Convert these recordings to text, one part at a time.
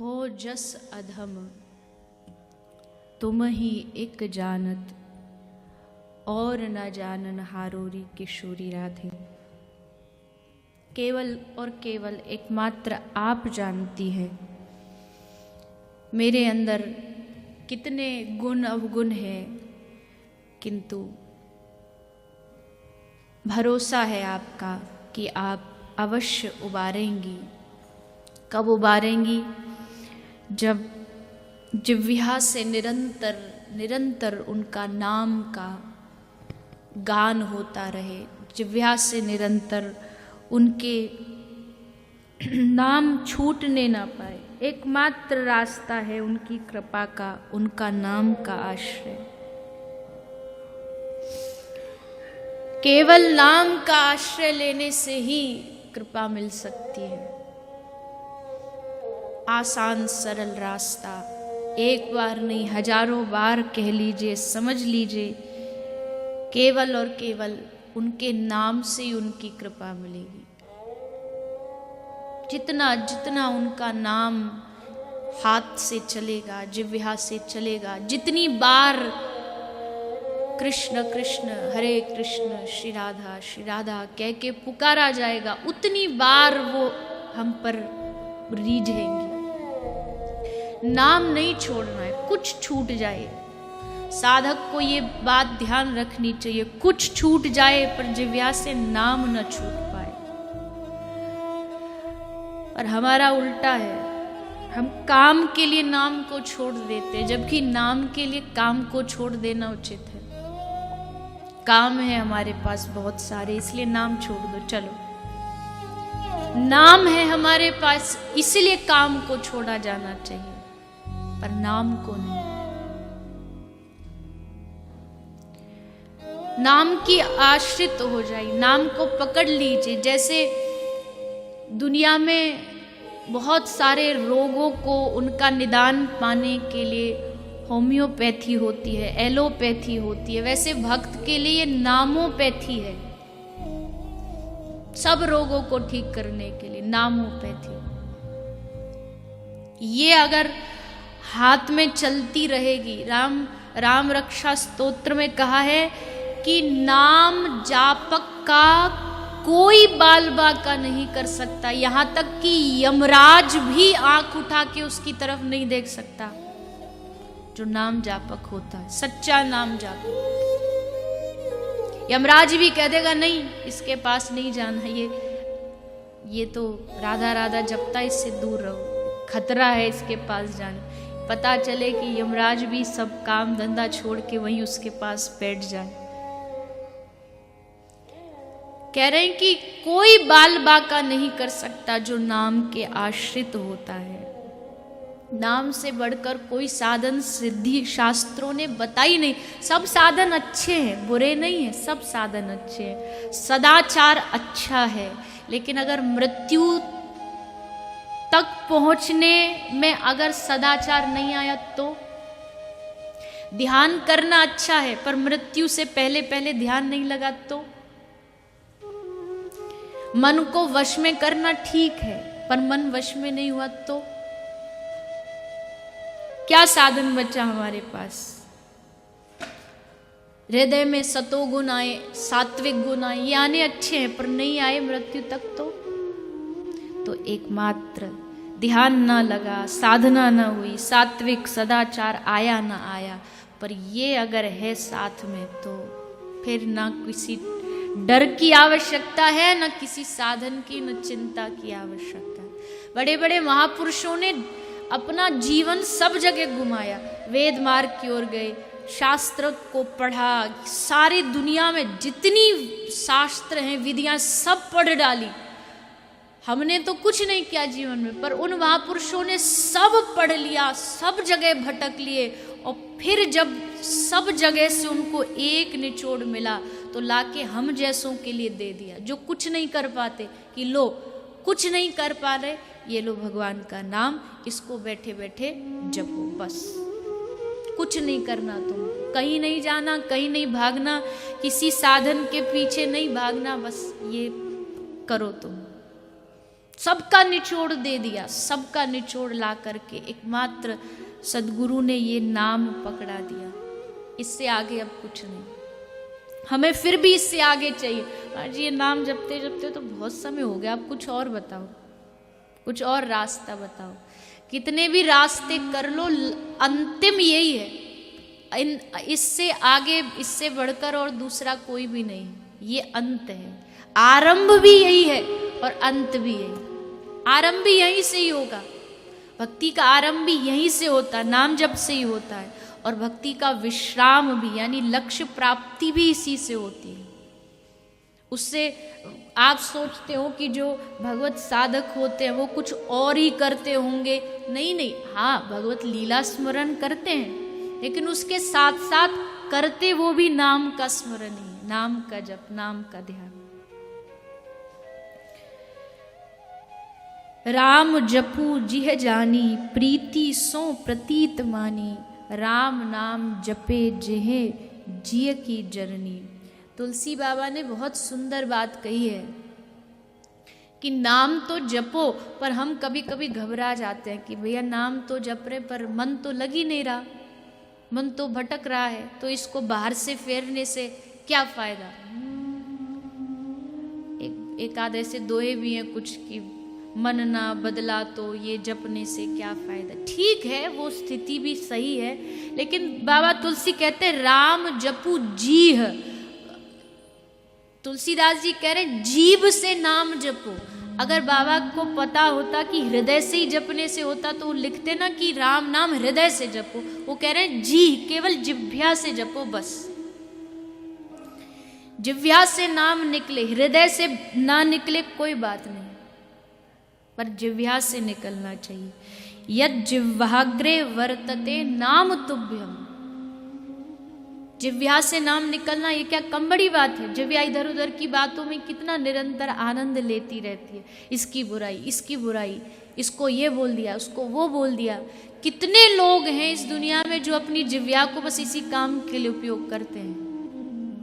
हो जस अधम तुम ही एक जानत, और न जानन हारोरी किशोरी राधे। केवल और केवल एकमात्र आप जानती है मेरे अंदर कितने गुण अवगुण हैं, किंतु भरोसा है आपका कि आप अवश्य उबारेंगी। कब उबारेंगी? जब जिह्वा से निरंतर निरंतर उनका नाम का गान होता रहे, जिह्वा से निरंतर उनके नाम छूटने ना पाए। एकमात्र रास्ता है उनकी कृपा का, उनका नाम का आश्रय। केवल नाम का आश्रय लेने से ही कृपा मिल सकती है। आसान सरल रास्ता, एक बार नहीं हजारों बार कह लीजिए, समझ लीजिए, केवल और केवल उनके नाम से ही उनकी कृपा मिलेगी। जितना जितना उनका नाम हाथ से चलेगा, जिह्वा से चलेगा, जितनी बार कृष्ण कृष्ण हरे कृष्ण श्री राधा कह के पुकारा जाएगा, उतनी बार वो हम पर रीझेंगी। नाम नहीं छोड़ना है, कुछ छूट जाए, साधक को ये बात ध्यान रखनी चाहिए, कुछ छूट जाए पर जिह्वा से नाम न छूट पाए। और हमारा उल्टा है, हम काम के लिए नाम को छोड़ देते, जबकि नाम के लिए काम को छोड़ देना उचित है। काम है हमारे पास बहुत सारे, इसलिए नाम छोड़ दो, चलो। नाम है हमारे पास, इसलिए काम को छोड़ा जाना चाहिए, पर नाम को नहीं। नाम की आश्रित हो जाइए, नाम को पकड़ लीजिए। जैसे दुनिया में बहुत सारे रोगों को उनका निदान पाने के लिए होम्योपैथी होती है, एलोपैथी होती है, वैसे भक्त के लिए नामोपैथी है। सब रोगों को ठीक करने के लिए नामोपैथी। ये अगर हाथ में चलती रहेगी, राम रक्षा स्तोत्र में कहा है कि नाम जापक का कोई बाल बाका नहीं कर सकता, यहां तक कि यमराज भी आंख उठा के उसकी तरफ नहीं देख सकता। जो नाम जापक होता है, सच्चा नाम जापक, यमराज भी कह देगा नहीं, इसके पास नहीं जाना, ये तो राधा राधा जपता, इससे दूर रहो, खतरा है इसके पास जाने। पता चले कि यमराज भी सब काम धंधा छोड़ के वहीं उसके पास बैठ जाए। कह रहे हैं कि कोई बाल बाका नहीं कर सकता जो नाम के आश्रित होता है। नाम से बढ़कर कोई साधन सिद्धि शास्त्रों ने बताई नहीं। सब साधन अच्छे हैं, बुरे नहीं है, सब साधन अच्छे हैं। सदाचार अच्छा है, लेकिन अगर मृत्यु तक पहुंचने में अगर सदाचार नहीं आया तो। ध्यान करना अच्छा है, पर मृत्यु से पहले पहले ध्यान नहीं लगा तो। मन को वश में करना ठीक है, पर मन वश में नहीं हुआ तो क्या साधन बचा हमारे पास? हृदय में सतोगुण आए, सात्विक गुण आए, ये आने अच्छे हैं, पर नहीं आए मृत्यु तक तो एकमात्र ध्यान ना लगा, साधना ना हुई, सात्विक सदाचार आया ना आया, पर ये अगर है साथ में तो फिर ना किसी डर की आवश्यकता है, न किसी साधन की, न चिंता की आवश्यकता। बड़े बड़े महापुरुषों ने अपना जीवन सब जगह घुमाया, वेद मार्ग की ओर गए, शास्त्र को पढ़ा, सारी दुनिया में जितनी शास्त्र हैं, विधियां सब पढ़ डाली। हमने तो कुछ नहीं किया जीवन में, पर उन महापुरुषों ने सब पढ़ लिया, सब जगह भटक लिए, और फिर जब सब जगह से उनको एक निचोड़ मिला तो लाके हम जैसों के लिए दे दिया, जो कुछ नहीं कर पाते, कि लो कुछ नहीं कर पा रहे, ये लो भगवान का नाम, इसको बैठे बैठे जपो, बस कुछ नहीं करना, तुम कहीं नहीं जाना, कहीं नहीं भागना, किसी साधन के पीछे नहीं भागना, बस ये करो तुम। सबका निचोड़ दे दिया, सबका निचोड़ ला करके एकमात्र सदगुरु ने ये नाम पकड़ा दिया। इससे आगे अब कुछ नहीं, हमें फिर भी इससे आगे चाहिए। आज ये नाम जपते जपते तो बहुत समय हो गया, आप कुछ और बताओ, कुछ और रास्ता बताओ। कितने भी रास्ते कर लो, अंतिम यही है। इससे आगे, इससे बढ़कर और दूसरा कोई भी नहीं। ये अंत है, आरंभ भी यही है और अंत भी यही। आरंभ भी यहीं से ही होगा, भक्ति का आरंभ भी यहीं से होता है, नाम जप से ही होता है। और भक्ति का विश्राम भी, यानी लक्ष्य प्राप्ति भी इसी से होती है। उससे आप सोचते हो कि जो भगवत साधक होते हैं वो कुछ और ही करते होंगे, नहीं नहीं, हाँ भगवत लीला स्मरण करते हैं, लेकिन उसके साथ साथ करते वो भी नाम का स्मरण ही, नाम का जप, नाम का ध्यान। राम जपू जिह जानी, प्रीति सो प्रतीत मानी, राम नाम जपे जिहे जिय की जरनी। तुलसी बाबा ने बहुत सुंदर बात कही है कि नाम तो जपो, पर हम कभी कभी घबरा जाते हैं कि भैया नाम तो जप रहे पर मन तो लग ही नहीं रहा, मन तो भटक रहा है, तो इसको बाहर से फेरने से क्या फायदा। एक आध ऐसे दोहे भी हैं कुछ कि मन ना बदला तो ये जपने से क्या फायदा। ठीक है, वो स्थिति भी सही है, लेकिन बाबा तुलसी कहते हैं राम जपू जीह। तुलसीदास जी कह रहे जीभ से नाम जपो। अगर बाबा को पता होता कि हृदय से ही जपने से होता तो वो लिखते ना कि राम नाम हृदय से जपो। वो कह रहे हैं जी, केवल जिह्वा से जपो, बस जिह्वा से नाम निकले, हृदय से ना निकले कोई बात नहीं, पर जिह्वा से निकलना चाहिए। यद जिह्वाग्रे वर्तते नाम तुभ्यम। जिह्वा से नाम निकलना ये क्या कम बड़ी बात है। जिह्वा इधर उधर की बातों में कितना निरंतर आनंद लेती रहती है, इसकी बुराई, इसकी बुराई, इसको ये बोल दिया, उसको वो बोल दिया। कितने लोग हैं इस दुनिया में जो अपनी जिह्वा को बस इसी काम के लिए उपयोग करते हैं,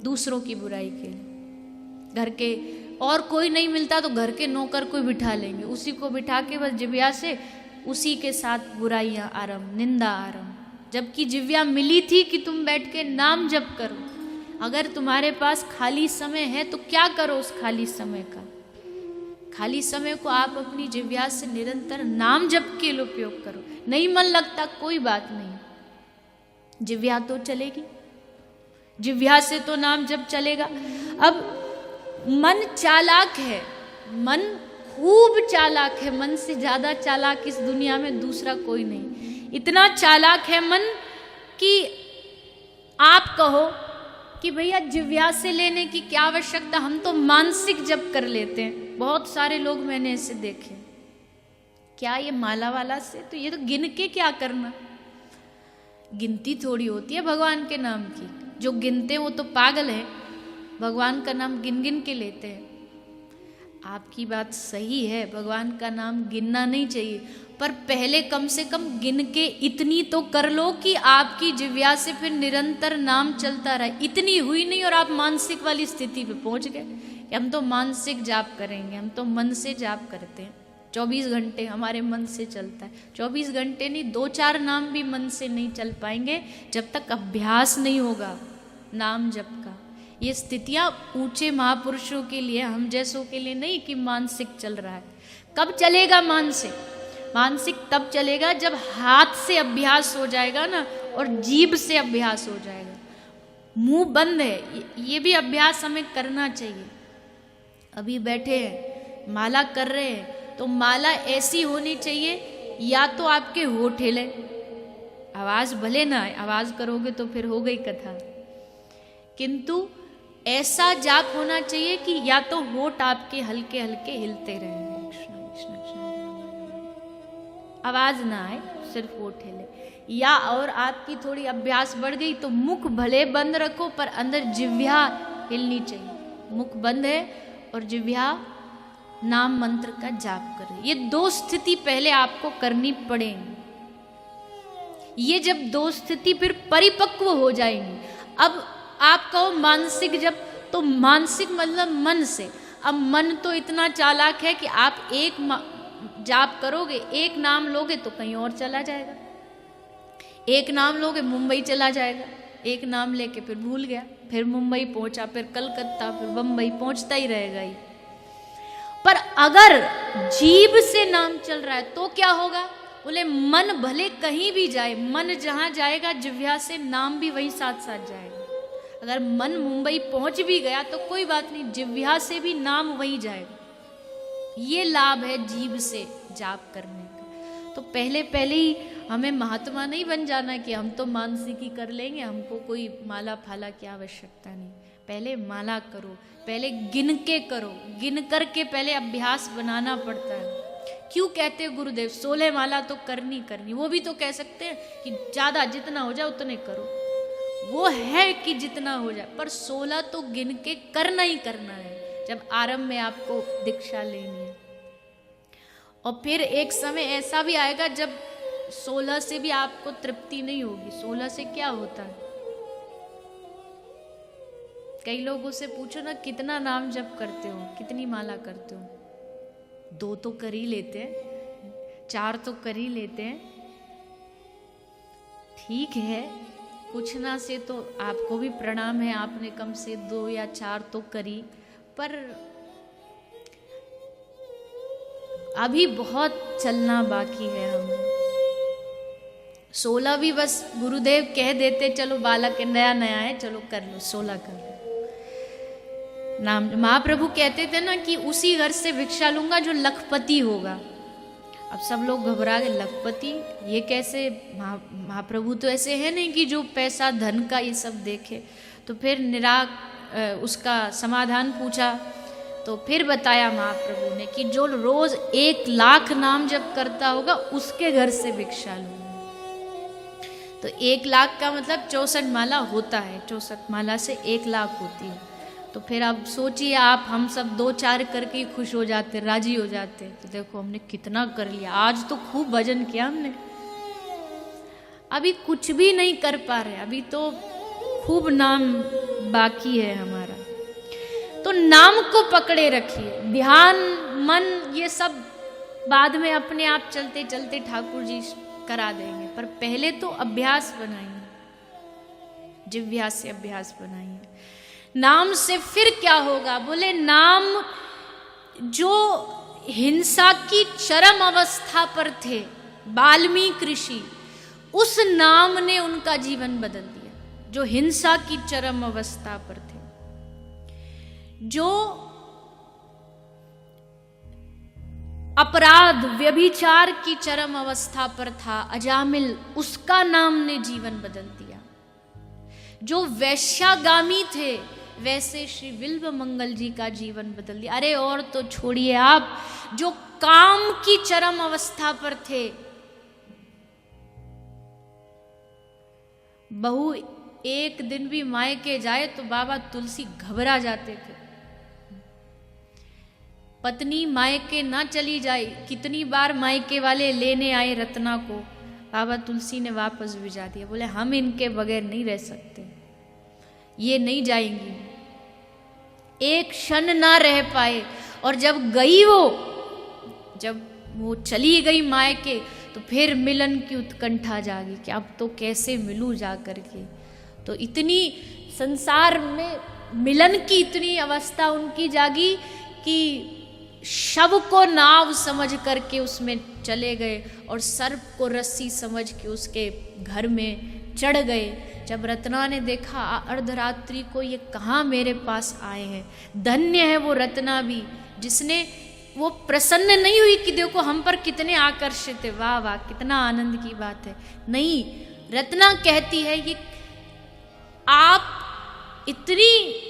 दूसरों की बुराई के लिए। घर के और कोई नहीं मिलता तो घर के नौकर को बिठा लेंगे, उसी को बिठा के बस जिह्वा से उसी के साथ बुराइयां आरंभ, निंदा आरंभ। जबकि जिह्वा मिली थी कि तुम बैठ के नाम जप करो। अगर तुम्हारे पास खाली समय है तो क्या करो उस खाली समय का। खाली समय को आप अपनी जिह्वा से निरंतर नाम जप के लिए उपयोग करो। नहीं मन लगता कोई बात नहीं, जिह्वा तो चलेगी, जिह्वा से तो नाम जप चलेगा। अब मन चालाक है, मन खूब चालाक है, मन से ज्यादा चालाक इस दुनिया में दूसरा कोई नहीं। इतना चालाक है मन कि आप कहो कि भैया जिह्वा से लेने की क्या आवश्यकता, हम तो मानसिक जप कर लेते हैं। बहुत सारे लोग मैंने ऐसे देखे, क्या ये माला वाला से, तो ये तो गिन के क्या करना, गिनती थोड़ी होती है भगवान के नाम की। जो गिनते हैं वो तो पागल है, भगवान का नाम गिन गिन के लेते हैं। आपकी बात सही है, भगवान का नाम गिनना नहीं चाहिए, पर पहले कम से कम गिन के इतनी तो कर लो कि आपकी जिह्वा से फिर निरंतर नाम चलता रहे। इतनी हुई नहीं और आप मानसिक वाली स्थिति पे पहुंच गए कि हम तो मानसिक जाप करेंगे, हम तो मन से जाप करते हैं, 24 घंटे हमारे मन से चलता है। 24 घंटे नहीं, 2-4 नाम भी मन से नहीं चल पाएंगे जब तक अभ्यास नहीं होगा नाम जप का। ये स्थितियां ऊंचे महापुरुषों के लिए, हम जैसों के लिए नहीं कि मानसिक चल रहा है। कब चलेगा मानसिक? मानसिक तब चलेगा जब हाथ से अभ्यास हो जाएगा ना, और जीभ से अभ्यास हो जाएगा। मुंह बंद है, ये भी अभ्यास हमें करना चाहिए। अभी बैठे हैं, माला कर रहे हैं, तो माला ऐसी होनी चाहिए, या तो आपके होठ हिले, आवाज भले ना आए, आवाज करोगे तो फिर हो गई कथा, किंतु ऐसा जाप होना चाहिए कि या तो होठ आपके हल्के हल्के हिलते रहे, आवाज ना आए, सिर्फ होठ हिले। या और आपकी थोड़ी अभ्यास बढ़ गई तो मुख भले बंद रखो पर अंदर जिह्वा हिलनी चाहिए। मुख बंद है और जिह्वा नाम मंत्र का जाप कर रही। ये 2 स्थिति पहले आपको करनी पड़ेंगी। ये जब 2 स्थिति फिर परिपक्व हो जाएंगी। अब आप कहो मानसिक जब, तो मानसिक मतलब मन से। अब मन तो इतना चालाक है कि आप एक जाप करोगे, एक नाम लोगे तो कहीं और चला जाएगा, एक नाम लोगे मुंबई चला जाएगा, एक नाम लेके फिर भूल गया, फिर मुंबई पहुंचा, फिर कलकत्ता, फिर बंबई, पहुंचता ही रहेगा ही। पर अगर जीभ से नाम चल रहा है तो क्या होगा? बोले मन भले कहीं भी जाए, मन जहां जाएगा जिह्वा से नाम भी वहीं साथ साथ जाएगा। अगर मन मुंबई पहुंच भी गया तो कोई बात नहीं, जिह्वा से भी नाम वहीं जाएगा। ये लाभ है जीभ से जाप करने का। तो पहले पहले ही हमें महात्मा नहीं बन जाना कि हम तो मानसिकी कर लेंगे, हमको कोई माला फाला की आवश्यकता नहीं। पहले माला करो, पहले गिन के करो, गिन करके पहले अभ्यास बनाना पड़ता है। क्यों कहते हैं गुरुदेव 16 माला तो करनी करनी? वो भी तो कह सकते हैं कि ज्यादा जितना हो जाए उतने करो, वो है कि जितना हो जाए, पर 16 तो गिन के करना ही करना है जब आरंभ में आपको दीक्षा लेनी है। और फिर एक समय ऐसा भी आएगा जब 16 से भी आपको तृप्ति नहीं होगी। 16 से क्या होता है? कई लोगों से पूछो ना कितना नाम जप करते हो, कितनी माला करते हो? 2 तो कर ही लेते हैं, 4 तो कर ही लेते हैं। ठीक है, कुछ ना से तो आपको भी प्रणाम है, आपने कम से 2 या 4 तो करी, पर अभी बहुत चलना बाकी है हमें। 16 भी बस गुरुदेव कह देते चलो बालक नया नया है, चलो कर लो, 16 कर लो नाम। महाप्रभु कहते थे ना कि उसी घर से भिक्षा लूंगा जो लखपति होगा। अब सब लोग घबरा गए, लखपति ये कैसे? महाप्रभु तो ऐसे है नहीं कि जो पैसा धन का ये सब देखे। तो फिर उसका समाधान पूछा तो फिर बताया महाप्रभु ने कि जो रोज 1 लाख नाम जप करता होगा उसके घर से भिक्षा लूंगा। तो 1 लाख का मतलब 64 माला होता है, 64 माला से 1 लाख होती है। तो फिर आप सोचिए, आप हम सब 2-4 करके ही खुश हो जाते, राजी हो जाते। तो देखो हमने कितना कर लिया, आज तो खूब भजन किया हमने। अभी कुछ भी नहीं कर पा रहे, अभी तो खूब नाम बाकी है हमारा। तो नाम को पकड़े रखिए, ध्यान मन ये सब बाद में अपने आप चलते चलते ठाकुर जी करा देंगे, पर पहले तो अभ्यास बनाइए, जिह्वा से अभ्यास बनाइए। नाम से फिर क्या होगा? बोले नाम जो हिंसा की चरम अवस्था पर थे वाल्मीकि ऋषि, उस नाम ने उनका जीवन बदल दिया। जो हिंसा की चरम अवस्था पर थे, जो अपराध व्यभिचार की चरम अवस्था पर था अजामिल, उसका नाम ने जीवन बदल दिया। जो वैश्यागामी थे वैसे श्री बिल्व मंगल जी का जीवन बदल दिया। अरे और तो छोड़िए आप, जो काम की चरम अवस्था पर थे, बहू एक दिन भी मायके जाए तो बाबा तुलसी घबरा जाते थे। पत्नी मायके ना चली जाए, कितनी बार मायके वाले लेने आए रत्ना को, बाबा तुलसी ने वापस भिजा दिया। बोले हम इनके बगैर नहीं रह सकते, ये नहीं जाएंगी, एक क्षण ना रह पाए। और जब गई जब वो चली गई मायके, तो फिर मिलन की उत्कंठा जागी कि अब तो कैसे मिलूं जा करके। तो इतनी संसार में मिलन की इतनी अवस्था उनकी जागी कि शव को नाव समझ करके उसमें चले गए और सर्प को रस्सी समझ के उसके घर में चढ़ गए। जब रत्ना ने देखा अर्धरात्रि को ये कहाँ मेरे पास आए हैं, धन्य है वो रत्ना भी जिसने, वो प्रसन्न नहीं हुई कि देखो हम पर कितने आकर्षित है, वाह वाह कितना आनंद की बात है। नहीं, रत्ना कहती है कि आप इतनी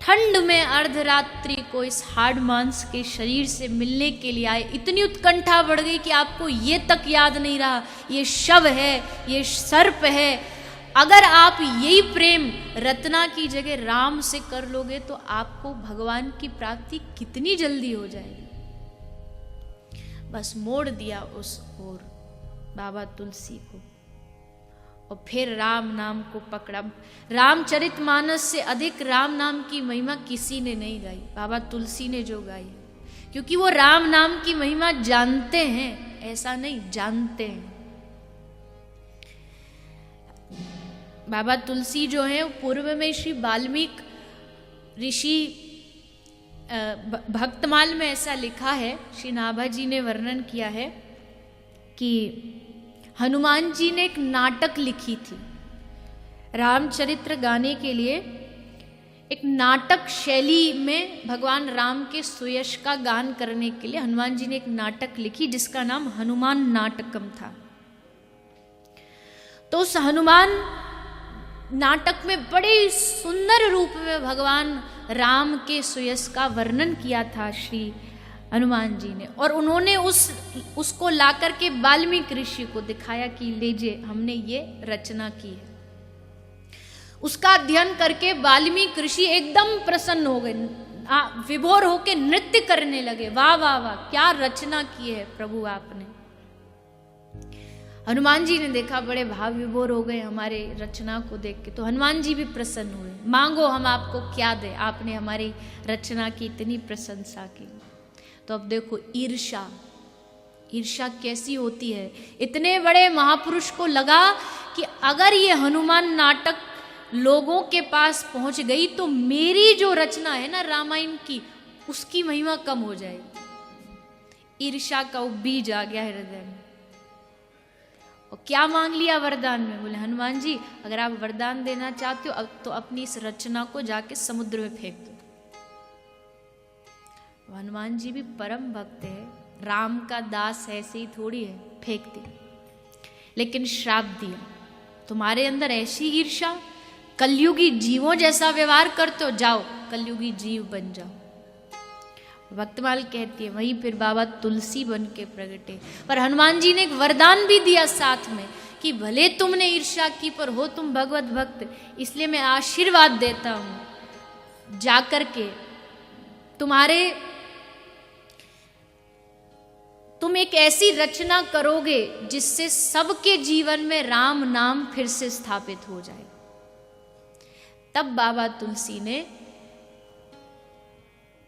ठंड में अर्धरात्रि को इस हार्ड मांस के शरीर से मिलने के लिए आए, इतनी उत्कंठा बढ़ गई कि आपको ये तक याद नहीं रहा ये शव है, ये सर्प है। अगर आप यही प्रेम रत्ना की जगह राम से कर लोगे तो आपको भगवान की प्राप्ति कितनी जल्दी हो जाएगी। बस मोड़ दिया उस ओर बाबा तुलसी को, और फिर राम नाम को पकड़ा। रामचरितमानस से अधिक राम नाम की महिमा किसी ने नहीं गाई, बाबा तुलसी ने जो गाई है, क्योंकि वो राम नाम की महिमा जानते हैं, ऐसा नहीं जानते हैं। बाबा तुलसी जो है पूर्व में श्री वाल्मीकि ऋषि भक्तमाल में ऐसा लिखा है, श्री नाभा जी ने वर्णन किया है कि हनुमान जी ने एक नाटक लिखी थी रामचरित्र गाने के लिए। एक नाटक शैली में भगवान राम के सुयश का गान करने के लिए हनुमान जी ने एक नाटक लिखी जिसका नाम हनुमान नाटकम था। तो उस हनुमान नाटक में बड़े सुंदर रूप में भगवान राम के सुयश का वर्णन किया था श्री हनुमान जी ने, और उन्होंने उसको ला करके वाल्मीकि ऋषि को दिखाया कि लीजिए हमने ये रचना की है। उसका अध्ययन करके वाल्मीकि ऋषि एकदम प्रसन्न हो गए, विभोर होके नृत्य करने लगे, वाह वाह वाह क्या रचना की है प्रभु आपने। हनुमान जी ने देखा, बड़े भाव विभोर हो गए हमारे रचना को देख के, तो हनुमान जी भी प्रसन्न हुए, मांगो हम आपको क्या दे, आपने हमारी रचना की इतनी प्रशंसा की। तो अब देखो ईर्ष्या कैसी होती है। इतने बड़े महापुरुष को लगा कि अगर ये हनुमान नाटक लोगों के पास पहुंच गई तो मेरी जो रचना है ना रामायण की, उसकी महिमा कम हो जाएगी। ईर्ष्या का बीज आ गया हृदय में। और क्या मांग लिया वरदान में? बोले हनुमान जी अगर आप वरदान देना चाहते हो तो अपनी इस रचना को जाके समुद्र में फेंक दो। हनुमान जी भी परम भक्त है, राम का दास ऐसे ही थोड़ी है, फेंक दिया। लेकिन श्राप दिया, तुम्हारे अंदर ऐसी ईर्ष्या, कलयुगी जीवों जैसा व्यवहार करते हो, जाओ कलयुगी जीव बन जाओ। भक्तमाल कहती है वहीं फिर बाबा तुलसी बन के प्रगटे। पर हनुमान जी ने एक वरदान भी दिया साथ में कि भले तुमने ईर्ष्या की पर हो तुम भगवत भक्त, इसलिए मैं आशीर्वाद देता हूं, जाकर के तुम एक ऐसी रचना करोगे जिससे सबके जीवन में राम नाम फिर से स्थापित हो जाए। तब बाबा तुलसी ने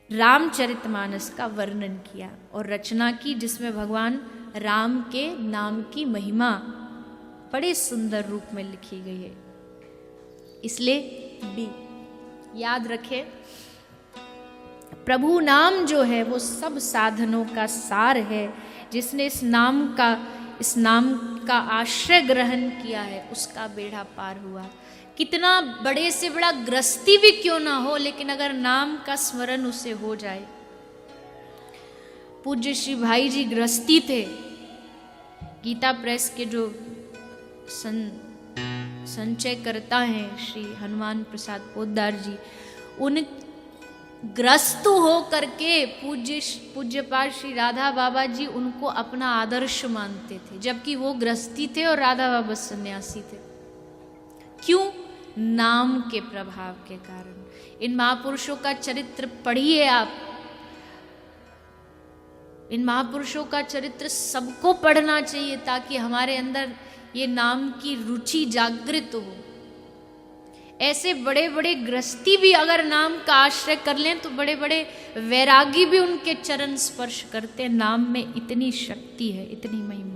रामचरितमानस का वर्णन किया और रचना की जिसमें भगवान राम के नाम की महिमा बड़े सुंदर रूप में लिखी गई है। इसलिए भी याद रखें, प्रभु नाम जो है वो सब साधनों का सार है। जिसने इस नाम का आश्रय ग्रहण किया है उसका बेड़ा पार हुआ। कितना बड़े से बड़ा गृहस्थी भी क्यों ना हो, लेकिन अगर नाम का स्मरण उसे हो जाए। पूज्य श्री भाई जी गृहस्थी थे, गीता प्रेस के जो संचय करता है श्री हनुमान प्रसाद पोद्दार जी, उन ग्रस्त हो करके पूज्यपाद श्री राधा बाबा जी उनको अपना आदर्श मानते थे, जबकि वो गृहस्थी थे और राधा बाबा सन्यासी थे। क्यों? नाम के प्रभाव के कारण। इन महापुरुषों का चरित्र पढ़िए आप, इन महापुरुषों का चरित्र सबको पढ़ना चाहिए ताकि हमारे अंदर ये नाम की रुचि जागृत हो। ऐसे बड़े बड़े गृहस्थी भी अगर नाम का आश्रय कर लें तो बड़े बड़े वैरागी भी उनके चरण स्पर्श करते हैं। नाम में इतनी शक्ति है, इतनी महिमा।